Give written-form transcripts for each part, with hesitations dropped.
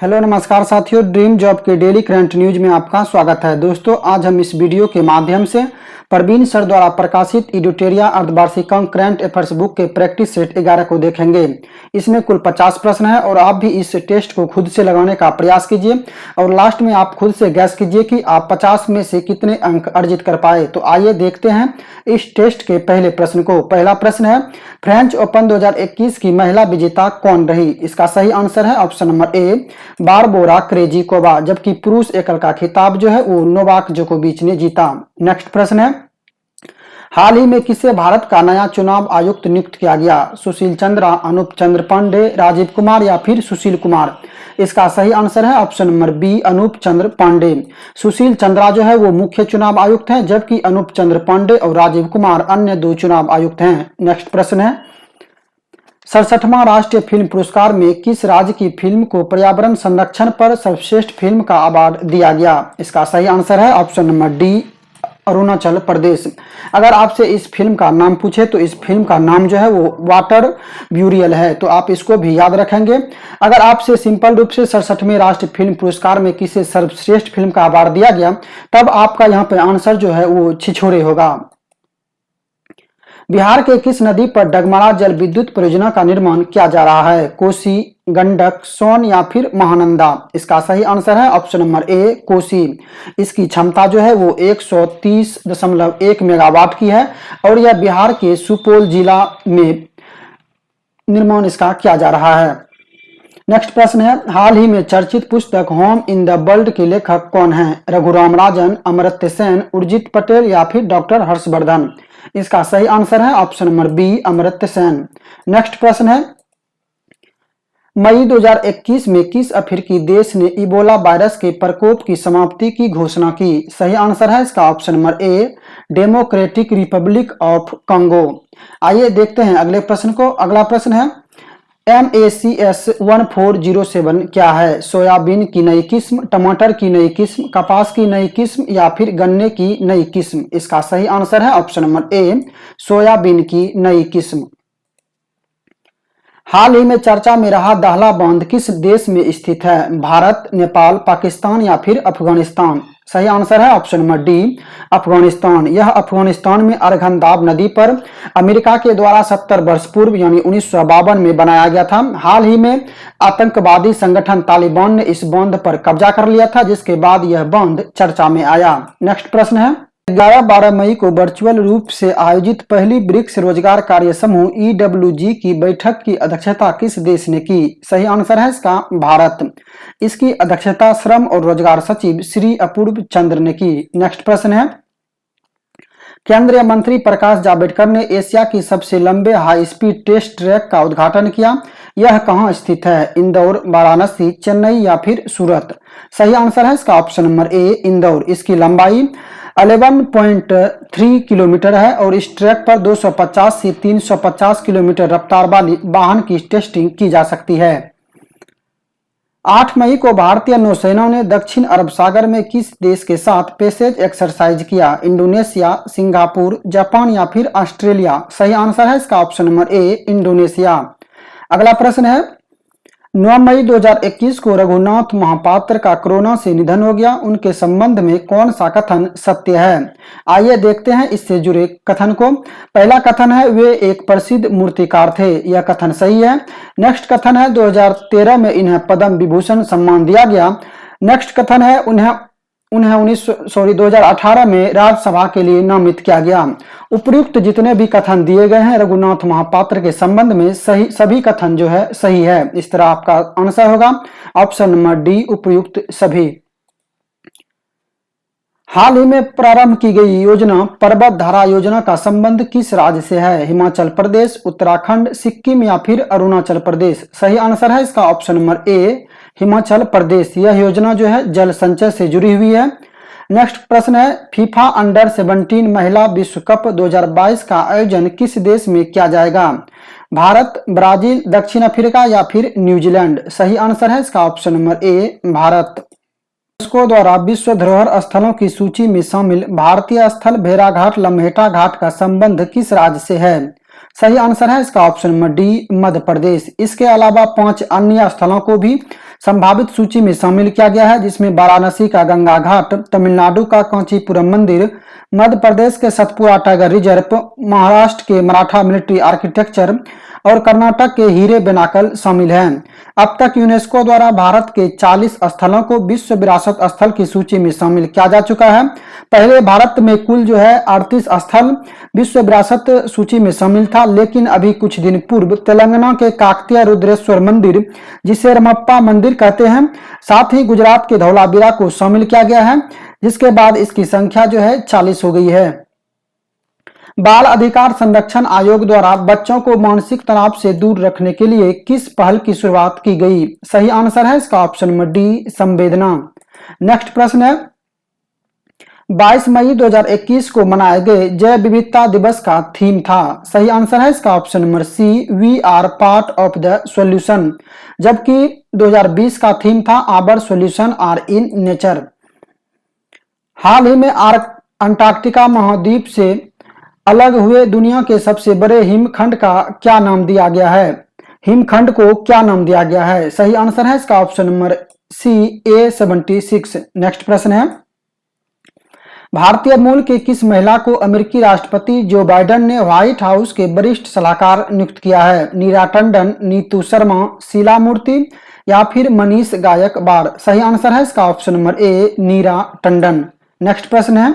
Hello नमस्कार साथियों, dream job के डेली करंट न्यूज में आपका स्वागत है। दोस्तों, आज हम इस वीडियो के माध्यम से प्रवीण सर द्वारा प्रकाशित एडिटोरिया अर्धवार्षिकांक करंट अफेयर्स बुक के प्रैक्टिस सेट 11 को देखेंगे। इसमें कुल 50 प्रश्न है और आप भी इस टेस्ट को खुद से लगाने का प्रयास कीजिए और लास्ट में आप खुद से गैस कीजिए कि आप 50 में से कितने अंक अर्जित कर पाए। तो आइए देखते हैं इस टेस्ट के पहले प्रश्न को। पहला प्रश्न है, फ्रेंच ओपन 2021 की महिला विजेता कौन रही? इसका सही आंसर है ऑप्शन नंबर ए, बारबोरा क्रेजिकोवा। जबकि पुरुष एकल का खिताब जो है वो नोवाक जोकोविच ने जीता। नेक्स्ट प्रश्न है, हाल ही में किसे भारत का नया चुनाव आयुक्त नियुक्त किया गया? सुशील चंद्रा, अनूप चंद्र पांडे, राजीव कुमार या फिर सुशील कुमार? इसका सही आंसर है ऑप्शन नंबर बी, अनूप चंद्र पांडे। सुशील चंद्रा जो है वो मुख्य चुनाव आयुक्त हैं, जबकि अनूप चंद्र पांडे और राजीव कुमार अन्य दो चुनाव आयुक्त हैं। नेक्स्ट प्रश्न है, 67वां राष्ट्रीय फिल्म पुरस्कार में किस राज्य की फिल्म को पर्यावरण संरक्षण पर सर्वश्रेष्ठ फिल्म का अवार्ड दिया गया? इसका सही आंसर है option number D, Arunachal Pradesh. अगर आपसे इस फिल्म का नाम पूछे तो इस फिल्म का नाम जो है वो वाटर ब्यूरियल है, तो आप इसको भी याद रखेंगे। अगर आपसे सिंपल रूप से 67वें राष्ट्रीय फिल्म पुरस्कार में किसे सर्वश्रेष्ठ फिल्म का अवार्ड दिया गया, तब आपका यहाँ पे आंसर जो है वो छिछोरे होगा। बिहार के किस नदी पर डगमारा जल विद्युत परियोजना का निर्माण किया जा रहा है? कोसी, गंडक, सोन या फिर महानंदा? इसका सही आंसर है ऑप्शन नंबर ए, कोसी। इसकी क्षमता जो है वो 130.1 मेगावाट की है और यह बिहार के सुपौल जिला में निर्माण इसका किया जा रहा है। नेक्स्ट प्रश्न है, हाल ही में चर्चित पुस्तक होम इन द वर्ल्ड के लेखक कौन है? रघुराम राजन, अमर्त्य सेन, उर्जित पटेल या फिर डॉक्टर हर्षवर्धन? इसका सही आंसर है option number B, Amartya Sen. Next प्रश्न है, मई 2021 में किस अफ्रीकी देश ने इबोला वायरस के प्रकोप की समाप्ति की घोषणा की? सही आंसर है इसका option number A, democratic Republic of Congo. आइए देखते हैं अगले प्रश्न को। अगला प्रश्न है, MACS 1407 क्या है? सोयाबीन की नई किस्म, टमाटर की नई किस्म, कपास की नई किस्म या फिर गन्ने की नई किस्म? इसका सही आंसर है ऑप्शन नंबर ए, सोयाबीन की नई किस्म। हाल ही में चर्चा में रहा दाहला बांध किस देश में स्थित है? भारत, नेपाल, पाकिस्तान या फिर अफगानिस्तान? सही आंसर है ऑप्शन नंबर डी, अफगानिस्तान। यह अफगानिस्तान में अर्घनदाब नदी पर अमेरिका के द्वारा 70 वर्ष पूर्व यानी 1952 में बनाया गया था। हाल ही में आतंकवादी संगठन तालिबान ने इस बांध पर कब्जा कर लिया था, जिसके बाद यह बांध चर्चा में आया। नेक्स्ट प्रश्न है, 11-12 मई को वर्चुअल रूप से आयोजित पहली ब्रिक्स रोजगार कार्य समूह EWG की बैठक की अध्यक्षता किस देश ने की? सही आंसर है इसका भारत। इसकी अध्यक्षता श्रम और रोजगार सचिव श्री अपूर्व चंद्र ने की। नेक्स्ट प्रश्न है, केंद्रीय मंत्री प्रकाश जावड़ेकर ने एशिया की सबसे लंबे हाई स्पीड टेस्ट ट्रैक का उद्घाटन किया। यह कहां स्थित है? इंदौर, वाराणसी, चेन्नई या फिर सूरत? सही आंसर है इसका ऑप्शन नंबर ए, इंदौर। इसकी लंबाई 11.3 किलोमीटर है और इस ट्रैक पर 250 से 350 किलोमीटर रफ्तार वाली वाहन की टेस्टिंग की जा सकती है। 8 मई को भारतीय नौसेना ने दक्षिण अरब सागर में किस देश के साथ पैसेज एक्सरसाइज किया? इंडोनेशिया, सिंगापुर, जापान या फिर ऑस्ट्रेलिया? सही आंसर है इसका ऑप्शन नंबर ए, इंडोनेशिया। अगला प्रश्न है, 9 मई 2021 को रघुनाथ महापात्र का कोरोना से निधन हो गया। उनके संबंध में कौन सा कथन सत्य है? आइए देखते हैं इससे जुड़े कथन को। पहला कथन है, वे एक प्रसिद्ध मूर्तिकार थे। यह कथन सही है। नेक्स्ट कथन है, 2013 में इन्हें पद्म विभूषण सम्मान दिया गया। नेक्स्ट कथन है, उन्हें 2018 में राज्यसभा के लिए नामित किया गया। उपयुक्त जितने भी कथन दिए गए हैं रघुनाथ महापात्र के संबंध में सभी कथन जो है सही है। इस तरह आपका आंसर होगा ऑप्शन नंबर डी, उपयुक्त सभी। हाल ही में प्रारंभ की गई योजना पर्वत धारा योजना का संबंध किस राज्य से है? हिमाचल प्रदेश, उत्तराखंड, सिक्किम या फिर अरुणाचल प्रदेश? सही आंसर है इसका ऑप्शन नंबर ए, हिमाचल प्रदेश। यह योजना जो है जल संचय से जुड़ी हुई है। नेक्स्ट प्रश्न है, फीफा अंडर 17 महिला विश्व कप 2022 का आयोजन किस देश में किया जाएगा? भारत, ब्राजील, दक्षिण अफ्रीका या फिर न्यूजीलैंड? सही आंसर है इसका ऑप्शन नंबर ए, भारत। यूनेस्को द्वारा विश्व धरोहर स्थलों की सूची में शामिल भारतीय स्थल भेड़ाघाट लम्हेटा घाट का संबंध किस राज्य से है? सही आंसर है इसका option number D, Madhya Pradesh. इसके अलावा 5 अन्य स्थलों को भी संभावित सूची में शामिल किया गया है, जिसमें वाराणसी का गंगा घाट, तमिलनाडु का कांचीपुरम मंदिर, मध्य प्रदेश के सतपुरा टाइगर रिजर्व, महाराष्ट्र के मराठा मिलिट्री आर्किटेक्चर और कर्नाटक के हीरे बेनाकल शामिल हैं। अब तक यूनेस्को द्वारा भारत के 40 स्थलों को विश्व विरासत स्थल की सूची में शामिल किया जा चुका है। पहले भारत में कुल 38 स्थल विश्व विरासत सूची में शामिल था, लेकिन अभी कुछ दिन पूर्व तेलंगाना के काकतीय रुद्रेश्वर मंदिर, जिसे रमप्पा मंदिर कहते हैं, साथ ही गुजरात के धौलावीरा को शामिल किया गया है, जिसके बाद इसकी संख्या 40 हो गई है। बाल अधिकार संरक्षण आयोग द्वारा बच्चों को मानसिक तनाव से दूर रखने के लिए किस पहल की शुरुआत की गई? सही आंसर है इसका ऑप्शन नंबर डी, संवेदना। नेक्स्ट प्रश्न है, 22 मई 2021 को मनाए गए जैव विविधता दिवस का थीम था। सही आंसर है इसका option number C, we are part of the solution. जबकि 2020 का थीम था our solution are in nature. हाल ही में अंटार्कटिका महाद्वीप से अलग हुए दुनिया के सबसे बड़े हिमखंड का क्या नाम दिया गया है? हिमखंड को क्या नाम दिया गया है? सही आंसर है इसका ऑप्शन नंबर सी, A76। नेक्स्ट प्रश्न है, भारतीय मूल की किस महिला को अमेरिकी राष्ट्रपति जो बाइडेन ने व्हाइट हाउस के वरिष्ठ सलाहकार नियुक्त किया है? नीरा टंडन, नीतू शर्मा, शीला मूर्ति या फिर मनीष गायकवाड़? सही आंसर है इसका option number A, Neera Tandon. Next प्रश्न है,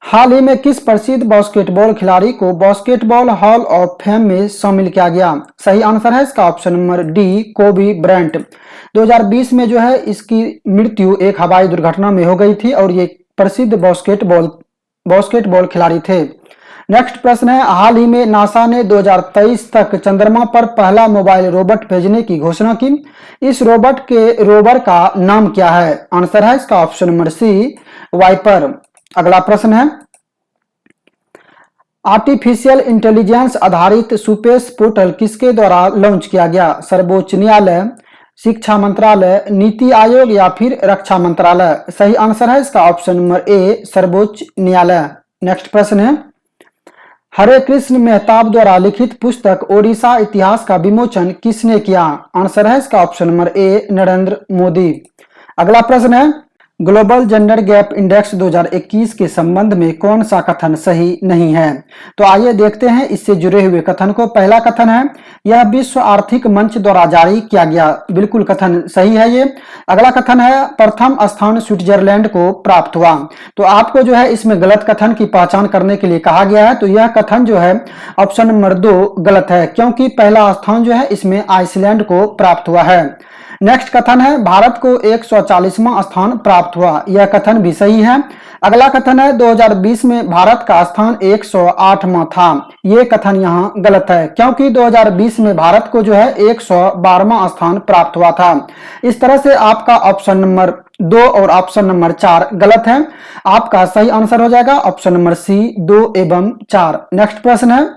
हाल ही में किस प्रसिद्ध बास्केटबॉल खिलाड़ी को बास्केटबॉल हॉल ऑफ फेम में शामिल किया गया? सही आंसर है इसका ऑप्शन नंबर डी, कोबी ब्रायंट। 2020 में इसकी मृत्यु एक हवाई दुर्घटना में हो गई थी और ये प्रसिद्ध बास्केटबॉल खिलाड़ी थे। नेक्स्ट प्रश्न है, हाल ही में नासा ने 2023 तक चंद्रमा पर पहला मोबाइल रोबोट भेजने की घोषणा की। इस रोवर का नाम क्या है? आंसर है इसका ऑप्शन नंबर सी, वाइपर। अगला प्रश्न है, आर्टिफिशियल इंटेलिजेंस आधारित सुपेश पोर्टल किसके द्वारा लॉन्च किया गया? सर्वोच्च न्यायालय, शिक्षा मंत्रालय, नीति आयोग या फिर रक्षा मंत्रालय? सही आंसर है इसका ऑप्शन नंबर ए, सर्वोच्च न्यायालय। नेक्स्ट प्रश्न है, हरे कृष्ण मेहताब द्वारा लिखित पुस्तक ओडिशा इतिहास का विमोचन किसने किया? आंसर है इसका ऑप्शन नंबर ए, नरेंद्र मोदी। अगला प्रश्न है, ग्लोबल जेंडर गैप इंडेक्स 2021 के संबंध में कौन सा कथन सही नहीं है? तो आइए देखते हैं इससे जुड़े हुए कथन को। पहला कथन है, यह विश्व आर्थिक मंच द्वारा जारी किया गया। बिल्कुल कथन सही है ये। अगला कथन है, प्रथम स्थान स्विट्जरलैंड को प्राप्त हुआ। तो आपको इसमें गलत कथन की पहचान करने के लिए कहा गया है। तो यह कथन ऑप्शन नंबर 2 गलत है, क्योंकि पहला स्थान इसमें आइसलैंड को प्राप्त हुआ है। नेक्स्ट कथन है, भारत को 140वां स्थान प्राप्त हुआ। यह कथन भी सही है। अगला कथन है, 2020 में भारत का स्थान 108वां था। यह कथन यहाँ गलत है, क्योंकि 2020 में भारत को 112वां स्थान प्राप्त हुआ था। इस तरह से आपका ऑप्शन नंबर 2 और ऑप्शन नंबर 4 गलत है। आपका सही आंसर हो जाएगा ऑप्शन नंबर सी, 2 एवं 4। नेक्स्ट प्रश्न है,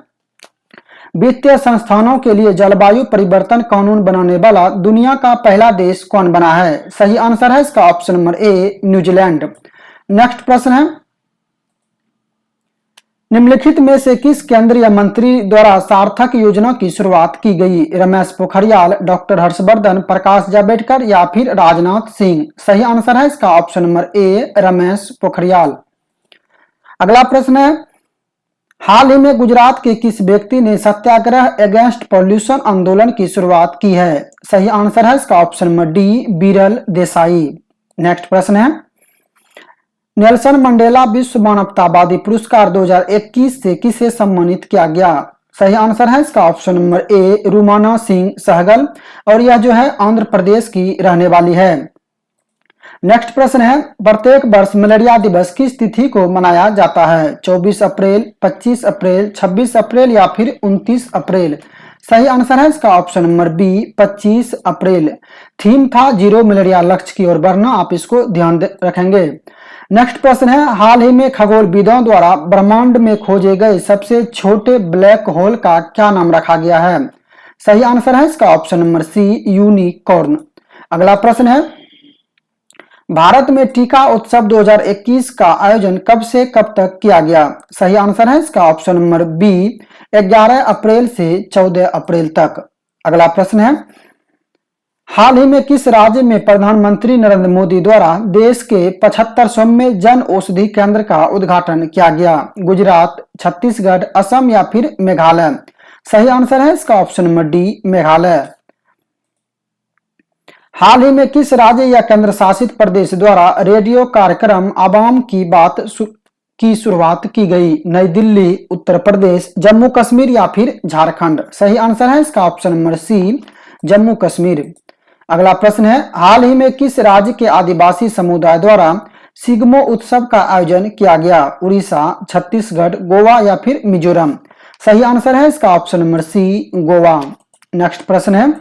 वित्तीय संस्थानों के लिए जलवायु परिवर्तन कानून बनाने वाला दुनिया का पहला देश कौन बना है? सही आंसर है इसका ऑप्शन नंबर ए, न्यूजीलैंड। नेक्स्ट प्रश्न है, निम्नलिखित में से किस केंद्रीय मंत्री द्वारा सार्थक योजना की शुरुआत की गई? रमेश पोखरियाल, डॉक्टर हर्षवर्धन, प्रकाश जावड़ेकर या फिर राजनाथ सिंह? सही आंसर है इसका ऑप्शन नंबर ए, रमेश पोखरियाल। अगला प्रश्न है, हाल ही में गुजरात के किस व्यक्ति ने सत्याग्रह अगेंस्ट पॉल्यूशन आंदोलन की शुरुआत की है? सही आंसर है इसका option number D, Viral Desai. Next प्रश्न है, नेल्सन मंडेला विश्व मानवतावादी पुरस्कार 2021 से किसे सम्मानित किया गया? सही आंसर है इसका option number A, Rumana Singh Sehgal, और यह आंध्र प्रदेश की रहने वाली है। नेक्स्ट प्रश्न है, प्रत्येक वर्ष मलेरिया दिवस किस तिथि को मनाया जाता है? 24 अप्रैल, 25 अप्रैल, 26 अप्रैल या फिर 29 अप्रैल? सही आंसर है इसका ऑप्शन नंबर बी, 25 अप्रैल। थीम था जीरो मलेरिया लक्ष्य की ओर बढ़ना, आप इसको ध्यान रखेंगे। नेक्स्ट प्रश्न है, हाल ही में खगोलविदों द्वारा ब्रह्मांड में खोजे गए सबसे छोटे ब्लैक होल का क्या नाम रखा गया है? सही आंसर है इसका ऑप्शन नंबर सी, यूनिकॉर्न। अगला प्रश्न है, भारत में टीका उत्सव 2021 का आयोजन कब से कब तक किया गया? सही आंसर है इसका ऑप्शन नंबर बी, 11 अप्रैल से 14 अप्रैल तक। अगला प्रश्न है, हाल ही में किस राज्य में प्रधानमंत्री नरेंद्र मोदी द्वारा देश के 75वें जन औषधि केंद्र का उद्घाटन किया गया? गुजरात, छत्तीसगढ़, असम या फिर मेघालय? सही आंसर है इसका ऑप्शन नंबर डी, मेघालय। हाल ही में किस राज्य या केंद्र शासित प्रदेश द्वारा रेडियो कार्यक्रम आवाम की बात की शुरुआत की गई? नई दिल्ली, उत्तर प्रदेश, जम्मू कश्मीर या फिर झारखंड? सही आंसर है इसका option number C, Jammu Kashmir. अगला प्रश्न है, हाल ही में किस राज्य के आदिवासी समुदाय द्वारा सिग्मो उत्सव का आयोजन किया गया? उड़ीसा, छत्तीसगढ़, गोवा या फिर मिजोरम? सही आंसर है इसका option number C, Goa. Next प्रश्न है,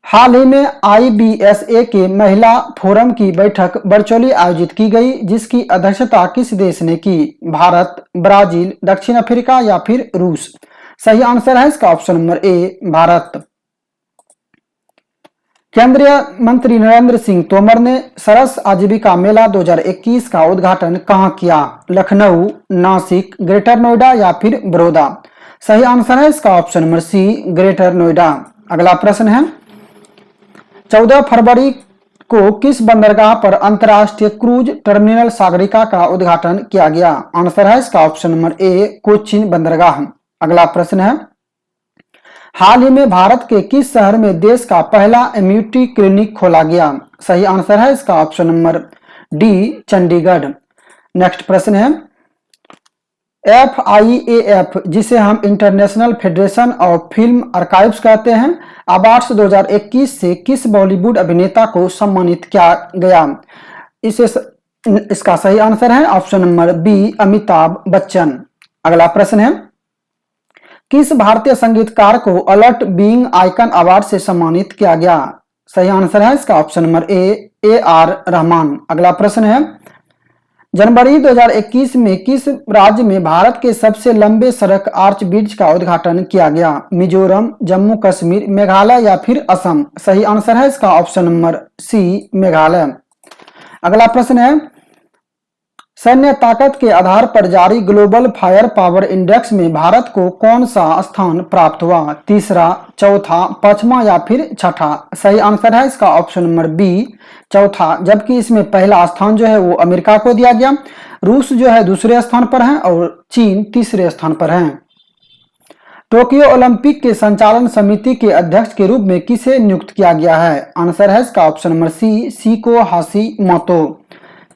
हाल ही में IBSA के महिला फोरम की बैठक वर्चुअली आयोजित की गई, जिसकी अध्यक्षता किस देश ने की? भारत, ब्राजील, दक्षिण अफ्रीका या फिर रूस? सही आंसर है इसका ऑप्शन नंबर ए, भारत। केंद्रीय मंत्री नरेंद्र सिंह तोमर ने सरस आजीविका मेला 2021 का उद्घाटन कहां किया? लखनऊ, नासिक, ग्रेटर नोएडा या फिर बड़ौदा? सही आंसर है इसका option number C, Greater Noida. अगला प्रश्न है, 14 फरवरी को किस बंदरगाह पर अंतर्राष्ट्रीय क्रूज टर्मिनल सागरिका का उद्घाटन किया गया? आंसर है इसका ऑप्शन नंबर ए, कोच्चिन बंदरगाह। अगला प्रश्न है, हाल ही में भारत के किस शहर में देश का पहला इम्यूनिटी क्लिनिक खोला गया? सही आंसर है इसका option number D, Chandigarh. Next प्रश्न है, FIAF, जिसे हम international federation of film archives कहते हैं, अवार्ड्स 2021 से किस बॉलीवुड अभिनेता को सम्मानित किया गया? इसका सही आंसर है option number B, Amitabh Bachchan. अगला प्रश्न है, किस भारतीय संगीतकार को अलर्ट बीइंग आइकन अवार्ड से सम्मानित किया गया? सही आंसर है इसका ऑप्शन नंबर ए, AR रहमान। अगला प्रश्न है, जनवरी 2021 में किस राज्य में भारत के सबसे लंबे सड़क आर्च ब्रिज का उद्घाटन किया गया? मिजोरम, जम्मू कश्मीर, मेघालय या फिर असम? सही आंसर है इसका ऑप्शन नंबर सी, मेघालय। अगला प्रश्न है, सैन्य ताकत के आधार पर जारी ग्लोबल फायर पावर इंडेक्स में भारत को कौन सा स्थान प्राप्त हुआ? तीसरा, चौथा, पांचवा या फिर छठा? सही आंसर है इसका ऑप्शन नंबर बी, चौथा, जबकि इसमें पहला स्थान जो है वो अमेरिका को दिया गया, रूस जो है दूसरे स्थान पर है और चीन तीसरे स्थान पर है। टोक्यो ओलंपिक के संचालन समिति के अध्यक्ष के रूप में किसे नियुक्त किया गया है? आंसर है इसका option number C, Shiko Hashimoto.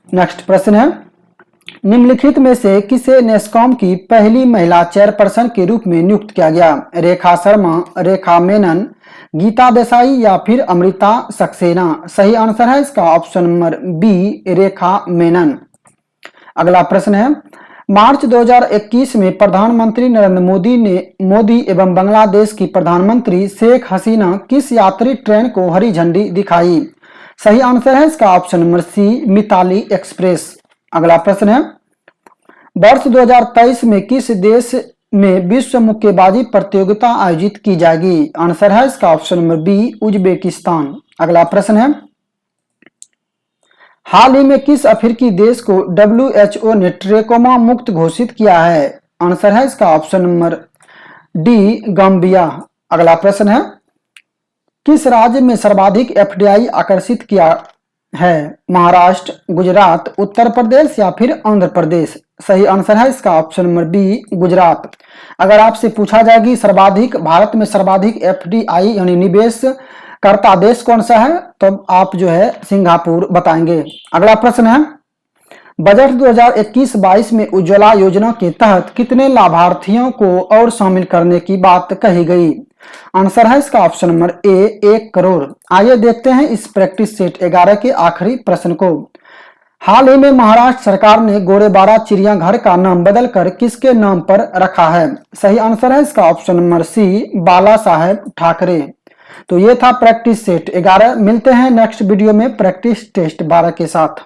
Next प्रश्न है, निम्नलिखित में से किसे नेस्कॉम की पहली महिला चेयरपर्सन के रूप में नियुक्त किया गया? रेखा शर्मा, रेखा मेनन, गीता देसाई या फिर अमृता सक्सेना? सही आंसर है इसका ऑप्शन नंबर बी, रेखा मेनन। अगला प्रश्न है, मार्च 2021 में प्रधानमंत्री नरेंद्र मोदी एवं बांग्लादेश की प्रधानमंत्री शेख हसीना किस यात्री ट्रेन को हरी झंडी दिखाई? सही आंसर है इसका option number C, Mitali Express. अगला प्रश्न है, वर्ष 2023 में किस देश में विश्व मुक्केबाजी प्रतियोगिता आयोजित की जाएगी? आंसर है इसका ऑप्शन नंबर बी, उज्बेकिस्तान। अगला प्रश्न है, हाल ही में किस अफ्रीकी देश को WHO ने ट्रेकोमा मुक्त घोषित किया है? आंसर है इसका ऑप्शन नंबर डी, गाम्बिया। अगला प्रश्न है, किस राज्य में सर्वाधिक FDI आकर्षित किया है? महाराष्ट्र, गुजरात, उत्तर प्रदेश या फिर आंध्र प्रदेश? सही आंसर है इसका ऑप्शन नंबर बी, गुजरात। अगर आपसे पूछा जाए कि भारत में सर्वाधिक FDI यानी निवेश करता देश कौन सा है, तो आप जो है सिंगापुर बताएंगे। अगला प्रश्न है, बजट 2021-22 में उज्ज्वला योजना के तहत कितने लाभार्थियों को और शामिल करने की बात कही गई? आंसर है इसका ऑप्शन नंबर ए, 1 करोड़। आइए देखते हैं इस प्रैक्टिस सेट 11 के आखिरी प्रश्न को। हाल ही में महाराष्ट्र सरकार ने गोरेबाड़ा चिड़ियाघर का नाम बदलकर किसके नाम पर रखा है? सही आंसर है इसका ऑप्शन नंबर सी, बाला साहेब ठाकरे। तो ये था प्रैक्टिस सेट 11। मिलते हैं नेक्स्ट वीडियो में प्रैक्टिस टेस्ट 12 के साथ।